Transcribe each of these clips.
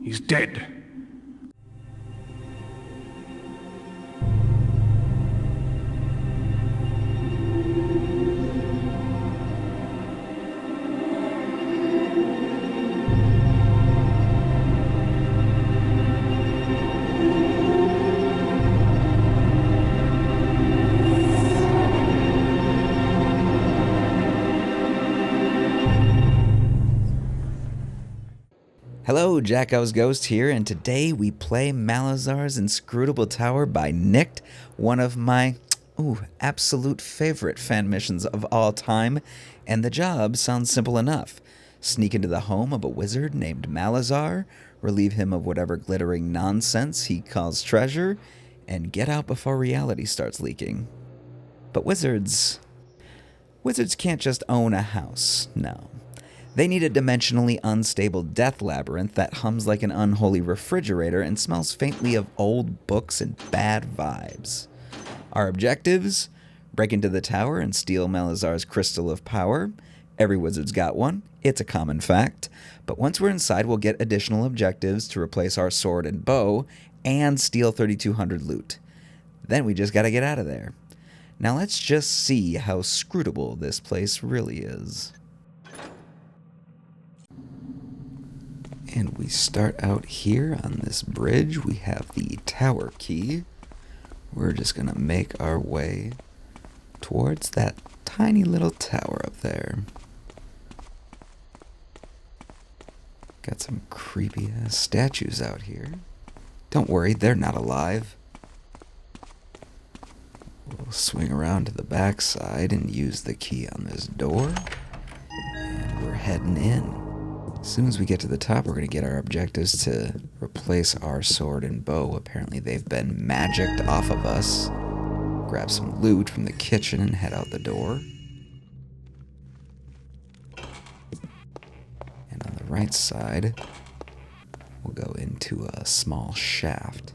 He's dead. Hello, Jacko's Ghost here, and today we play Malazar's Inscrutable Tower by Nicked, one of my absolute favorite fan missions of all time, and the job sounds simple enough. Sneak into the home of a wizard named Malazar, relieve him of whatever glittering nonsense he calls treasure, and get out before reality starts leaking. But wizards can't just own a house, no. They need a dimensionally unstable death labyrinth that hums like an unholy refrigerator and smells faintly of old books and bad vibes. Our objectives? Break into the tower and steal Malazar's crystal of power. Every wizard's got one. It's a common fact. But once we're inside, we'll get additional objectives to replace our sword and bow and steal 3,200 loot. Then we just gotta get out of there. Now let's just see how scrutable this place really is. And we start out here on this bridge. We have the tower key. We're just going to make our way towards that tiny little tower up there. Got some creepy ass statues out here. Don't worry, they're not alive. We'll swing around to the back side and use the key on this door. And we're heading in. As soon as we get to the top, we're going to get our objectives to replace our sword and bow. Apparently they've been magicked off of us. Grab some loot from the kitchen and head out the door. And on the right side, we'll go into a small shaft.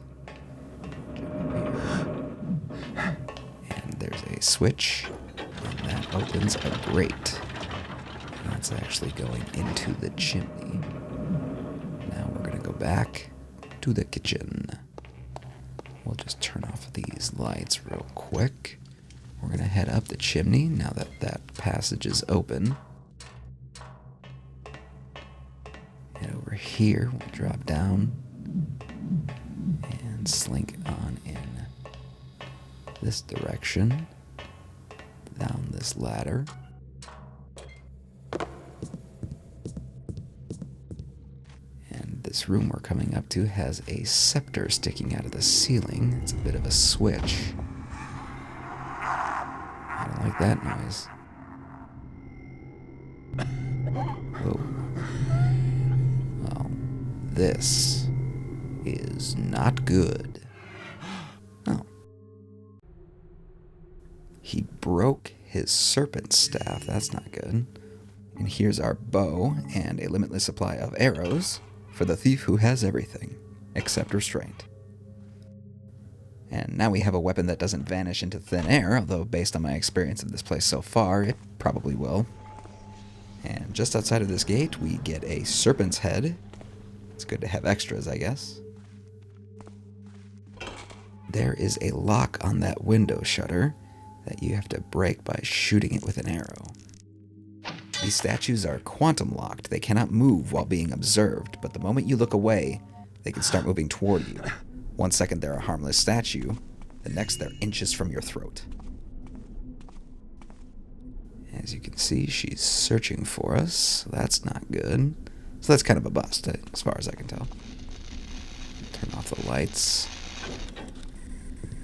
And there's a switch, and that opens a grate. That's actually going into the chimney. Now we're going to go back to the kitchen. We'll just turn off these lights real quick. We're going to head up the chimney now that that passage is open. And over here, we'll drop down and slink on in this direction, down this ladder. This room we're coming up to has a scepter sticking out of the ceiling. It's a bit of a switch. I don't like that noise. Oh. Well, this is not good. Oh. He broke his serpent staff. That's not good. And here's our bow and a limitless supply of arrows. For the thief who has everything, except restraint. And now we have a weapon that doesn't vanish into thin air, although based on my experience of this place so far, it probably will. And just outside of this gate, we get a serpent's head. It's good to have extras, I guess. There is a lock on that window shutter that you have to break by shooting it with an arrow. These statues are quantum locked. They cannot move while being observed, but the moment you look away, they can start moving toward you. 1 second they're a harmless statue, the next they're inches from your throat. As you can see, she's searching for us, so that's not good. So that's kind of a bust, as far as I can tell. Turn off the lights.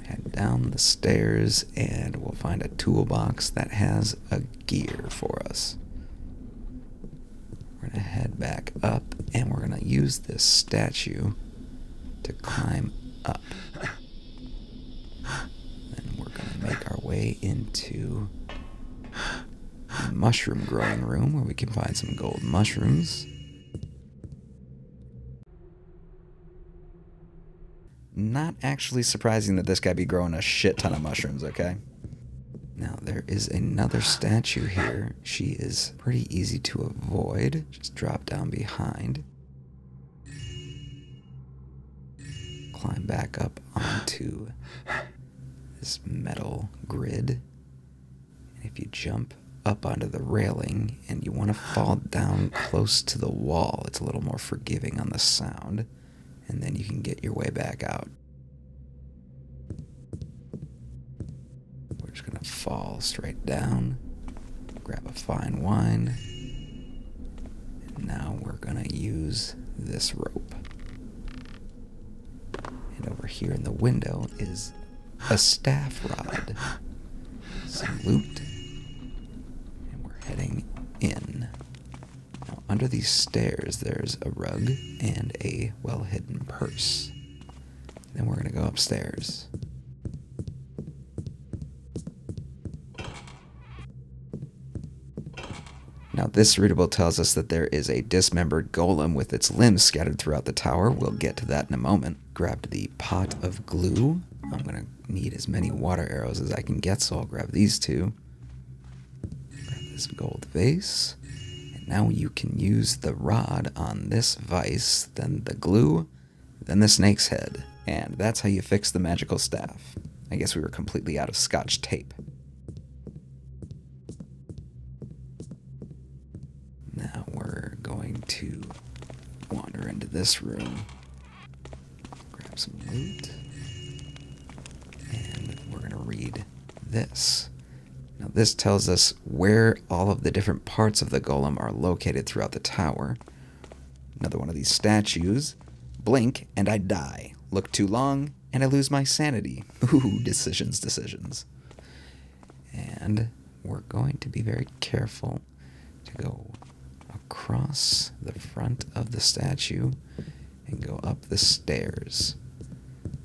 Head down the stairs, and we'll find a toolbox that has a gear for us. We're going to head back up, and we're going to use this statue to climb up. Then we're going to make our way into the mushroom growing room, where we can find some gold mushrooms. Not actually surprising that this guy be growing a shit ton of mushrooms, okay? Now, there is another statue here. She is pretty easy to avoid. Just drop down behind. back up onto this metal grid. And if you jump up onto the railing and you want to fall down close to the wall, it's a little more forgiving on the sound, and then you can get your way back out. We're just going to fall straight down, grab a fine wine, and now we're going to use this rope. And over here in the window is a staff rod, some loot, and we're heading in. Now, under these stairs, there's a rug and a well-hidden purse. Then we're going to go upstairs. Now, this readable tells us that there is a dismembered golem with its limbs scattered throughout the tower. We'll get to that in a moment. Grabbed the pot of glue. I'm going to need as many water arrows as I can get, so I'll grab these two. Grab this gold vase. And now you can use the rod on this vise, then the glue, then the snake's head. And that's how you fix the magical staff. I guess we were completely out of Scotch tape. Now we're going to wander into this room, grab some loot, and we're going to read this. Now this tells us where all of the different parts of the golem are located throughout the tower. Another one of these statues. Blink and I die. Look too long and I lose my sanity. Ooh, decisions. And we're going to be very careful to go across the front of the statue and go up the stairs.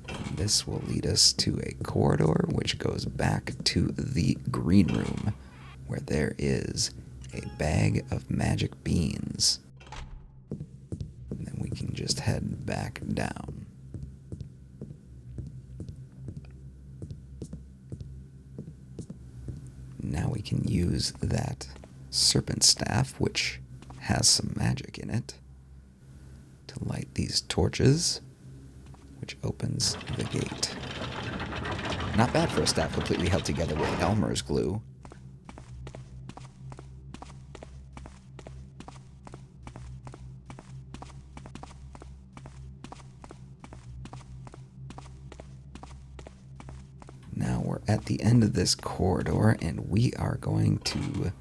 And this will lead us to a corridor which goes back to the green room, where there is a bag of magic beans. And then we can just head back down. Now we can use that serpent staff, which has some magic in it, to light these torches, which opens the gate. Not bad for a staff completely held together with Elmer's glue. Now we're at the end of this corridor, and we are going to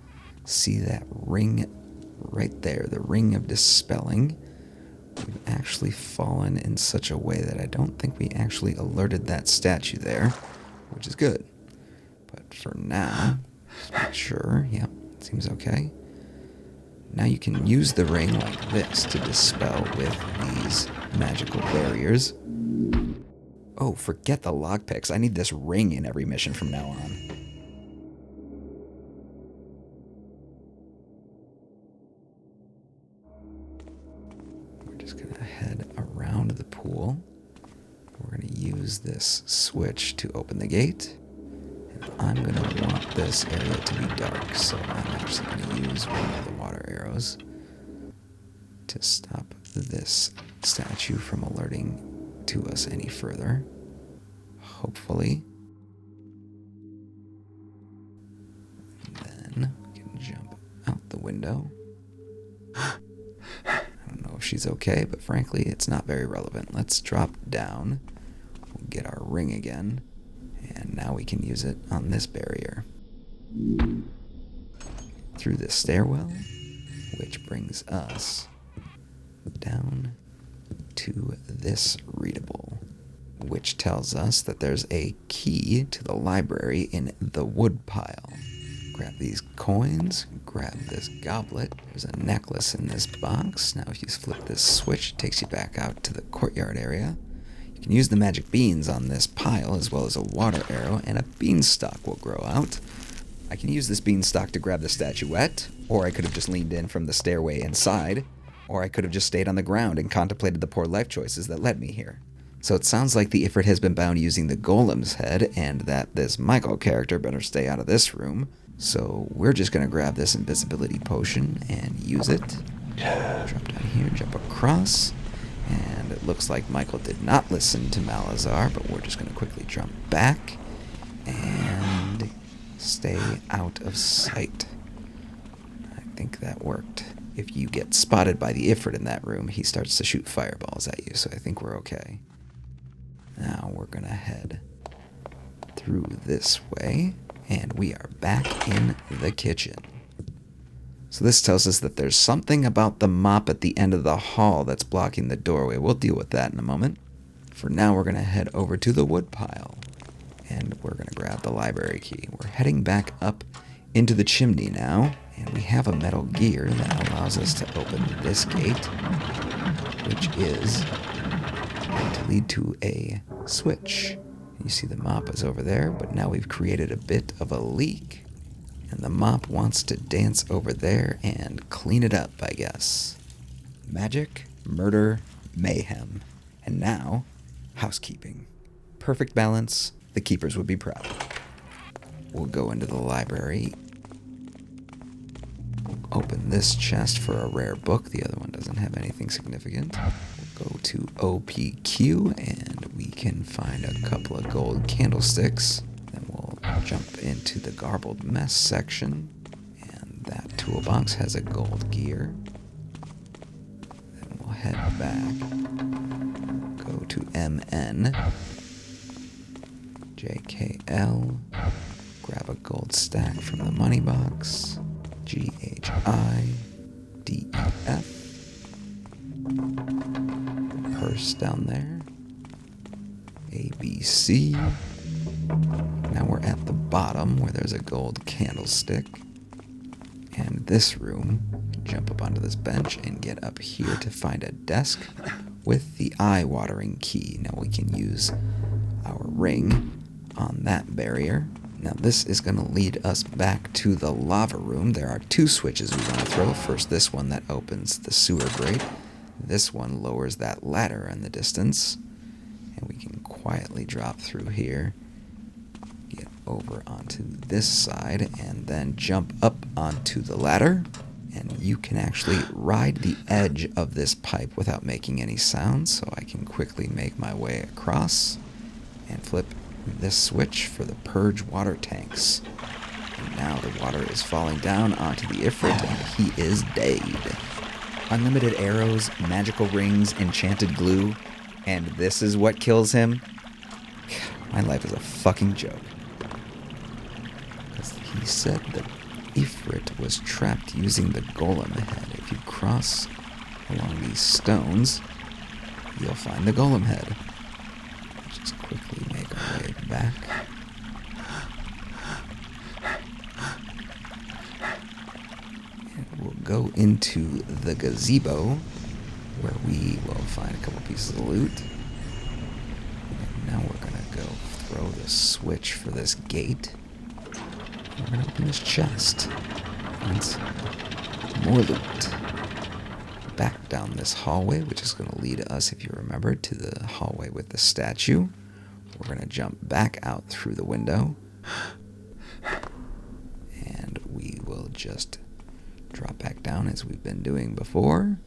see that ring right there, the ring of Dispelling. We've actually fallen in such a way that I don't think we actually alerted that statue there, which is good. But for now, just make sure, yeah, seems okay. Now you can use the ring like this to dispel with these magical barriers. Oh, forget the lockpicks. I need this ring in every mission from now on. Head around the pool. We're going to use this switch to open the gate. And I'm going to want this area to be dark, so I'm actually going to use one of the water arrows to stop this statue from alerting to us any further. Hopefully. And then we can jump out the window. If she's okay, but frankly, it's not very relevant. Let's drop down. We'll get our ring again, and now we can use it on this barrier. Through this stairwell, which brings us down to this readable, which tells us that there's a key to the library in the wood pile. Grab these coins, grab this goblet. There's a necklace in this box. Now if you flip this switch, it takes you back out to the courtyard area. You can use the magic beans on this pile, as well as a water arrow, and a beanstalk will grow out. I can use this beanstalk to grab the statuette, or I could have just leaned in from the stairway inside, or I could have just stayed on the ground and contemplated the poor life choices that led me here. So it sounds like the Ifrit has been bound using the golem's head, and that this Michael character better stay out of this room. So we're just going to grab this invisibility potion and use it. Drop down here, jump across, and looks like Michael did not listen to Malazar, but we're just going to quickly jump back and stay out of sight. I think that worked. If you get spotted by the Ifrit in that room, he starts to shoot fireballs at you, so I think we're okay. Now we're going to head through this way, and we are back in the kitchen. So this tells us that there's something about the mop at the end of the hall that's blocking the doorway. We'll deal with that in a moment. For now, we're going to head over to the wood pile, and we're going to grab the library key. We're heading back up into the chimney now, and we have a metal gear that allows us to open this gate, which is going to lead to a switch. You see the mop is over there, but now we've created a bit of a leak. And the mop wants to dance over there and clean it up, I guess. Magic, murder, mayhem. And now, housekeeping. Perfect balance. The keepers would be proud. We'll go into the library. We'll open this chest for a rare book. The other one doesn't have anything significant. We'll go to OPQ, and we can find a couple of gold candlesticks. Then we'll jump into the garbled mess section, and that toolbox has a gold gear. Then we'll head back, go to MN, JKL, grab a gold stack from the money box, GHI, DEF, purse down there, ABC. Now we're at the bottom where there's a gold candlestick. And this room, jump up onto this bench and get up here to find a desk with the eye-watering key. Now we can use our ring on that barrier. Now this is going to lead us back to the lava room. There are two switches we want to throw. First, this one that opens the sewer grate. This one lowers that ladder in the distance. And we can quietly drop through here, get over onto this side, and then jump up onto the ladder. And you can actually ride the edge of this pipe without making any sound, so I can quickly make my way across and flip this switch for the purge water tanks. And now the water is falling down onto the Ifrit, and he is dead. Unlimited arrows, magical rings, enchanted glue, and this is what kills him? My life is a fucking joke. Because he said that Ifrit was trapped using the golem head. If you cross along these stones, you'll find the golem head. Just quickly make our way back. And we'll go into the gazebo, where we will find a couple pieces of loot. And now we're going to go throw the switch for this gate. We're going to open this chest. And more loot. Back down this hallway, which is going to lead us, if you remember, to the hallway with the statue. We're going to jump back out through the window. And we will just drop back down as we've been doing before.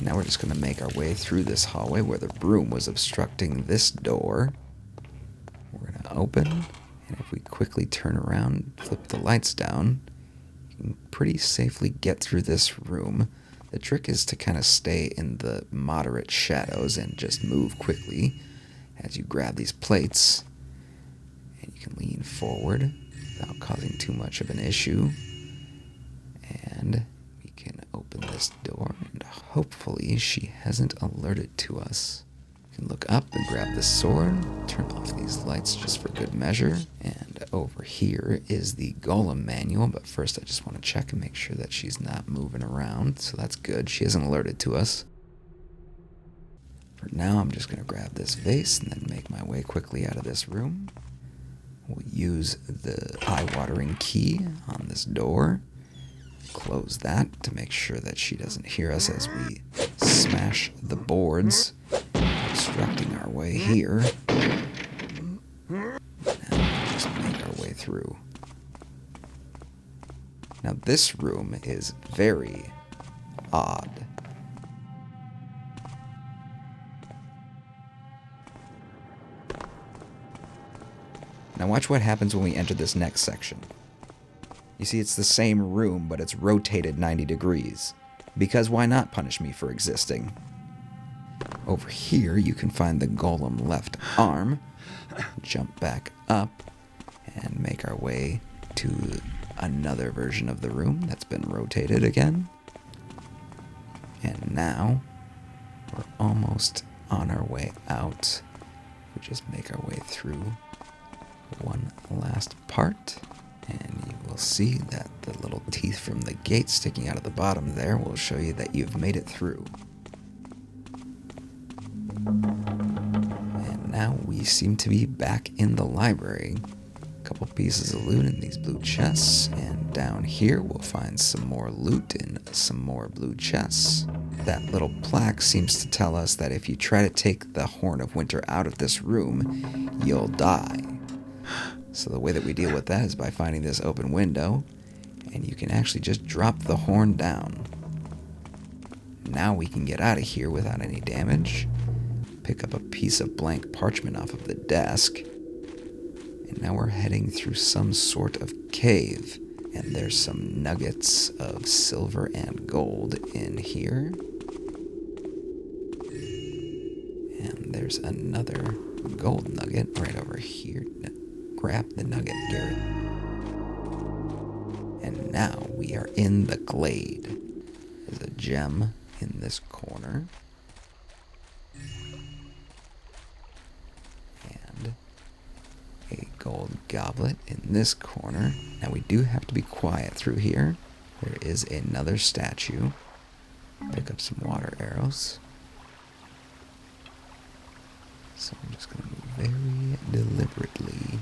Now we're just going to make our way through this hallway where the broom was obstructing this door. We're going to open, and if we quickly turn around, flip the lights down, you can pretty safely get through this room. The trick is to kind of stay in the moderate shadows and just move quickly as you grab these plates. And you can lean forward without causing too much of an issue. And we can open this door, and hopefully she hasn't alerted to us. You can look up and grab the sword, turn off these lights just for good measure, and over here is the golem manual, but first I just want to check and make sure that she's not moving around, so that's good. She hasn't alerted to us. For now, I'm just going to grab this vase and then make my way quickly out of this room. We'll use the eye-watering key on this door. Close that to make sure that she doesn't hear us as we smash the boards, obstructing our way here. through. Now this room is very odd. Now watch what happens when we enter this next section. You see, it's the same room, but it's rotated 90 degrees. Because why not punish me for existing? Over here, you can find the golem left arm, jump back up, and make our way to another version of the room that's been rotated again. And now, we're almost on our way out. We just make our way through one last part, and you will see that the little teeth from the gate sticking out of the bottom there will show you that you've made it through. And now we seem to be back in the library. A couple pieces of loot in these blue chests, and down here we'll find some more loot in some more blue chests. That little plaque seems to tell us that if you try to take the Horn of Winter out of this room, you'll die. So the way that we deal with that is by finding this open window, and you can actually just drop the horn down. Now we can get out of here without any damage. Pick up a piece of blank parchment off of the desk. And now we're heading through some sort of cave. And there's some nuggets of silver and gold in here. And there's another gold nugget right over here. Grab the nugget, Garrett. And now we are in the Glade. There's a gem in this corner. And a gold goblet in this corner. Now we do have to be quiet through here. There is another statue. Pick up some water arrows. So I'm just going to move very deliberately.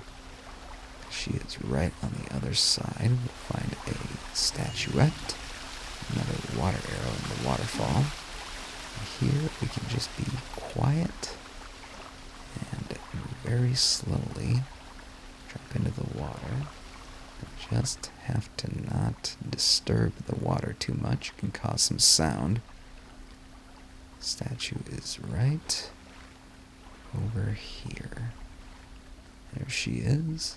She is right on the other side. We'll find a statuette. Another water arrow in the waterfall. Here we can just be quiet and very slowly drop into the water. We just have to not disturb the water too much. It can cause some sound. Statue is right over here. There she is.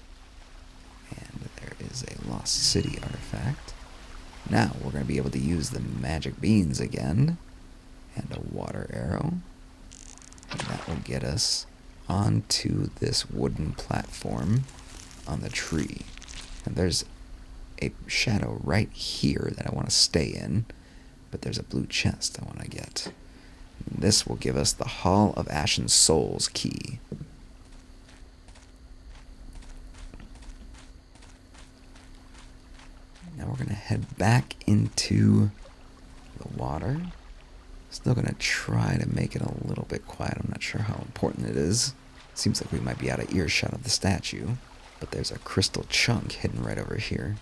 And there is a Lost City artifact. Now we're going to be able to use the magic beans again. And a water arrow. And that will get us onto this wooden platform on the tree. And there's a shadow right here that I want to stay in. But there's a blue chest I want to get. And this will give us the Hall of Ashen Souls key. Now we're going to head back into the water. Still going to try to make it a little bit quiet. I'm not sure how important it is. Seems like we might be out of earshot of the statue. But there's a crystal chunk hidden right over here.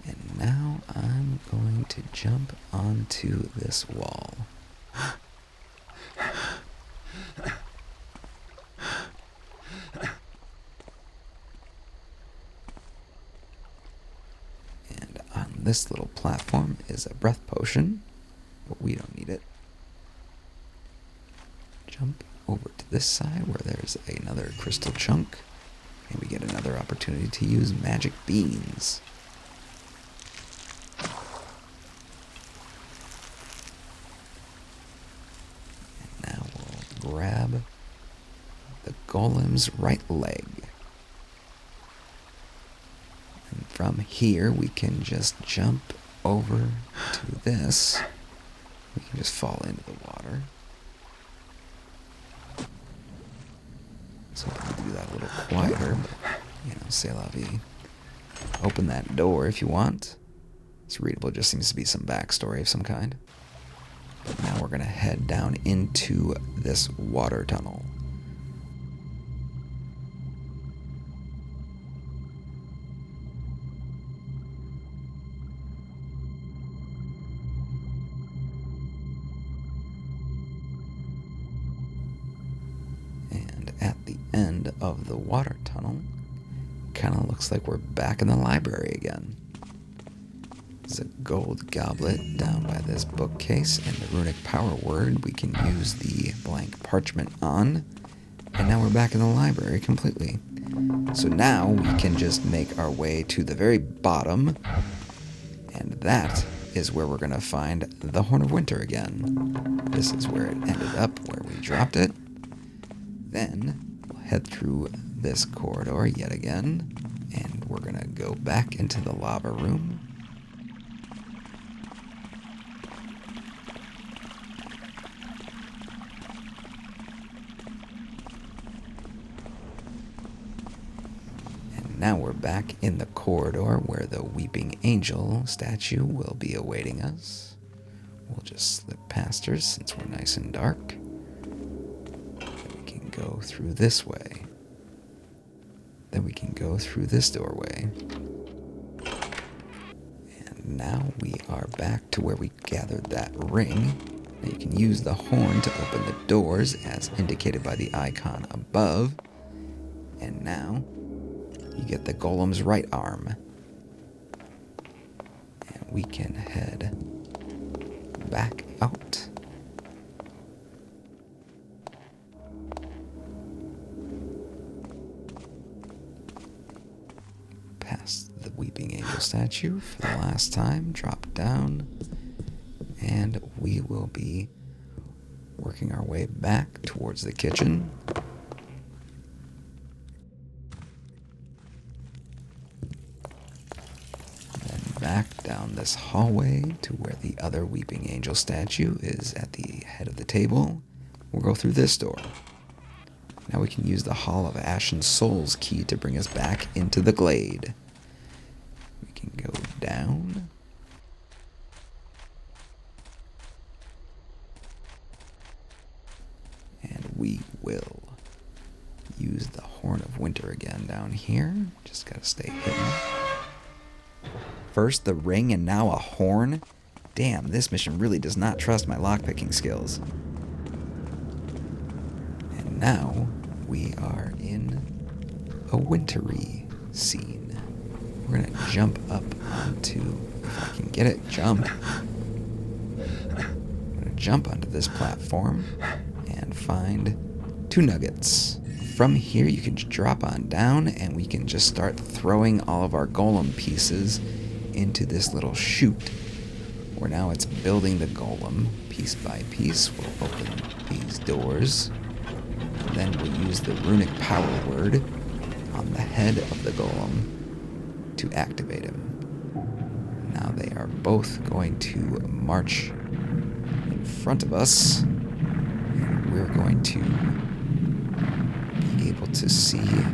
And now I'm going to jump onto this wall. This little platform is a breath potion, but we don't need it. Jump over to this side where there's another crystal chunk, and we get another opportunity to use magic beans. And now we'll grab the golem's right leg. From here, we can just jump over to this. We can just fall into the water. So we can do that a little quieter, but, c'est la vie. Open that door if you want. It's readable, just seems to be some backstory of some kind. But now we're going to head down into this water tunnel. end of the water tunnel. Kind of looks like we're back in the library again. There's a gold goblet down by this bookcase, and the runic power word we can use the blank parchment on. And now we're back in the library completely. So now we can just make our way to the very bottom, and that is where we're going to find the Horn of Winter again. This is where it ended up, where we dropped it. Then we'll head through this corridor yet again, and we're going to go back into the lava room. Now we're back in the corridor where the Weeping Angel statue will be awaiting us. We'll just slip past her since we're nice and dark. Then we can go through this way. Then we can go through this doorway. And now we are back to where we gathered that ring. Now you can use the horn to open the doors as indicated by the icon above. And now you get the golem's right arm. And we can head back out. Past the Weeping Angel statue for the last time. Drop down. And we will be working our way back towards the kitchen. Back down this hallway to where the other Weeping Angel statue is at the head of the table. We'll go through this door. Now we can use the Hall of Ashen Souls key to bring us back into the Glade. We can go down. And we will use the Horn of Winter again down here. Just gotta stay hidden. First the ring and now a horn? Damn, this mission really does not trust my lockpicking skills. And now we are in a wintry scene. We're gonna jump up onto, if I can get it, jump. I'm gonna jump onto this platform and find 2 nuggets. From here you can just drop on down and we can just start throwing all of our golem pieces into this little chute, where now it's building the golem piece by piece. We'll open these doors, and then we'll use the runic power word on the head of the golem to activate him. Now they are both going to march in front of us, and we're going to be able to see.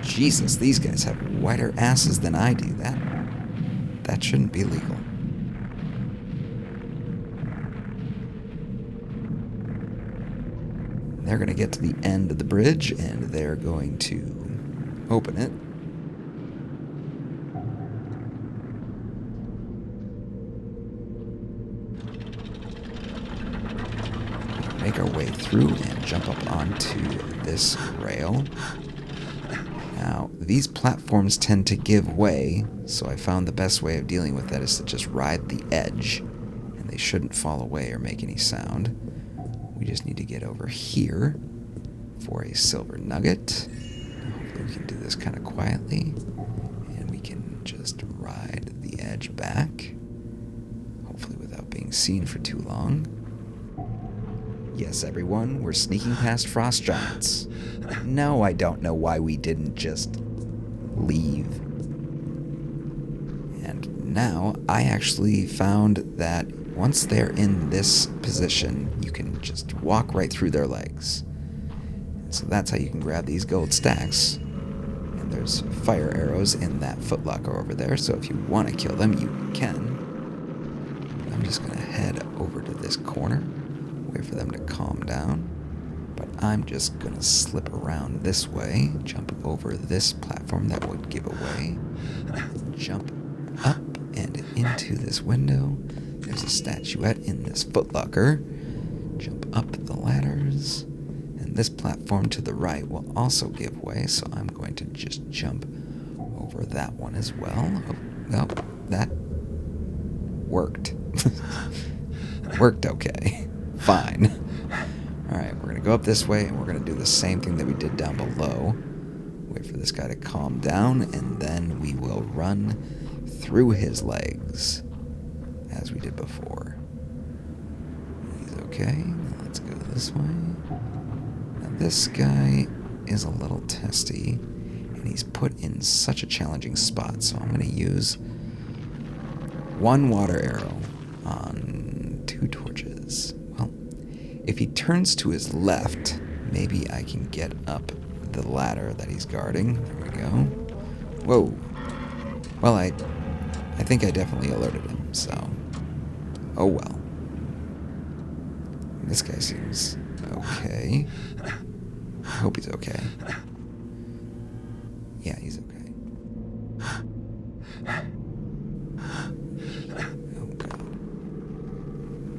Jesus, these guys have whiter asses than I do. That shouldn't be legal. They're going to get to the end of the bridge, and they're going to open it. Make our way through and jump up onto this rail. Now, these platforms tend to give way, so I found the best way of dealing with that is to just ride the edge, and they shouldn't fall away or make any sound. We just need to get over here for a silver nugget. Hopefully we can do this kind of quietly, and we can just ride the edge back, hopefully without being seen for too long. Yes, everyone, we're sneaking past frost giants. No, I don't know why we didn't just leave. And now I actually found that once they're in this position, you can just walk right through their legs. So that's how you can grab these gold stacks. And there's fire arrows in that footlocker over there, so if you want to kill them, you can. But I'm just going to head over to this corner, wait for them to calm down. But I'm just going to slip around this way, jump over this platform that would give away, jump up and into this window. There's a statuette in this footlocker. Jump up the ladders, and And this platform to the right will also give way, so I'm going to just jump over that one as well. Oh, no, that worked. Worked okay. Fine. Alright, we're going to go up this way, and we're going to do the same thing that we did down below. Wait for this guy to calm down, and then we will run through his legs, as we did before. He's okay. Now let's go this way. Now this guy is a little testy, and he's put in such a challenging spot, so I'm going to use one water arrow on 2 torches. Well, if he turns to his left, maybe I can get up the ladder that he's guarding. There we go. Whoa. Well, I think I definitely alerted him, so... Oh well. This guy seems okay. I hope he's okay. Yeah, he's okay. Oh god.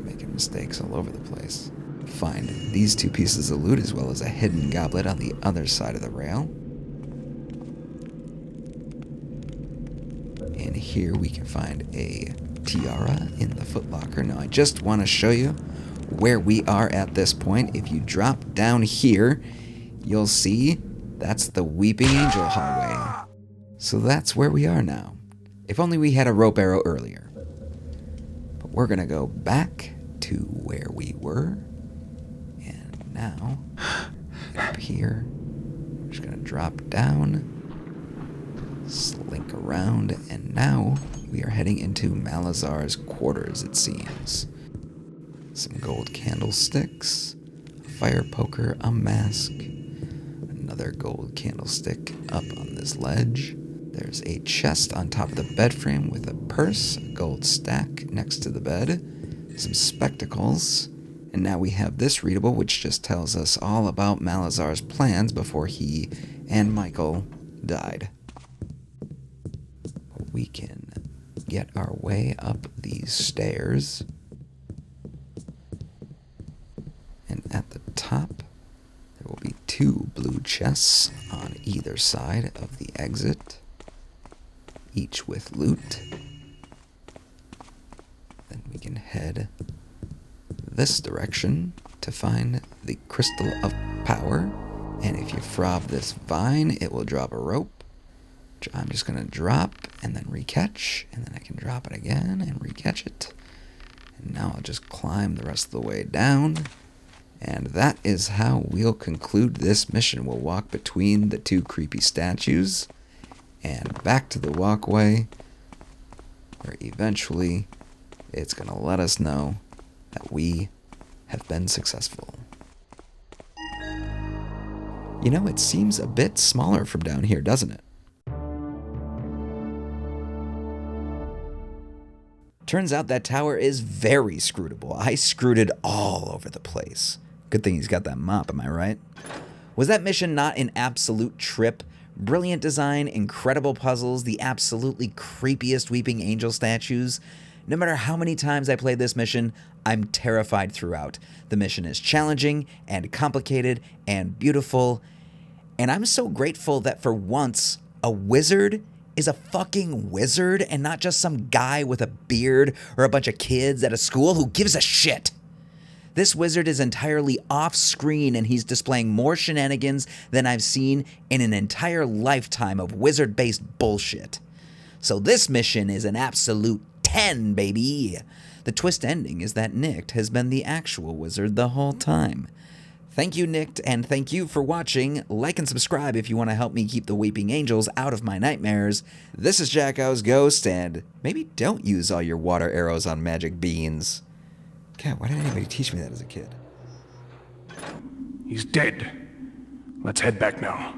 Making mistakes all over the place. Find these 2 pieces of loot as well as a hidden goblet on the other side of the rail. And here we can find a tiara in the footlocker. Now I just want to show you where we are at this point. If you drop down here, you'll see that's the Weeping Angel hallway. So that's where we are now. If only we had a rope arrow earlier. But we're going to go back to where we were. And now, up here, we're just going to drop down, slink around, and now we are heading into Malazar's quarters, it seems. Some gold candlesticks, a fire poker, a mask, another gold candlestick up on this ledge. There's a chest on top of the bed frame with a purse, a gold stack next to the bed, some spectacles, and now we have this readable, which just tells us all about Malazar's plans before he and Michael died. We can get our way up these stairs. And at the top, there will be 2 blue chests on either side of the exit, each with loot. Then we can head this direction to find the Crystal of Power. And if you frog this vine, it will drop a rope, which I'm just going to drop and then recatch. And then I can drop it again and recatch it. And now I'll just climb the rest of the way down. And that is how we'll conclude this mission. We'll walk between the 2 creepy statues and back to the walkway, where eventually it's going to let us know that we have been successful. You know, it seems a bit smaller from down here, doesn't it? Turns out that tower is very scrutable. I scruted all over the place. Good thing he's got that mop, am I right? Was that mission not an absolute trip? Brilliant design, incredible puzzles, the absolutely creepiest Weeping Angel statues. No matter how many times I played this mission, I'm terrified throughout. The mission is challenging and complicated and beautiful. And I'm so grateful that for once, a wizard is a fucking wizard and not just some guy with a beard or a bunch of kids at a school who gives a shit. This wizard is entirely off-screen, and he's displaying more shenanigans than I've seen in an entire lifetime of wizard-based bullshit. So this mission is an absolute 10, baby. The twist ending is that Nicked has been the actual wizard the whole time. Thank you, Nicked, and thank you for watching. Like and subscribe if you want to help me keep the Weeping Angels out of my nightmares. This is Jacko's Ghost, and maybe don't use all your water arrows on magic beans. God, why didn't anybody teach me that as a kid? He's dead. Let's head back now.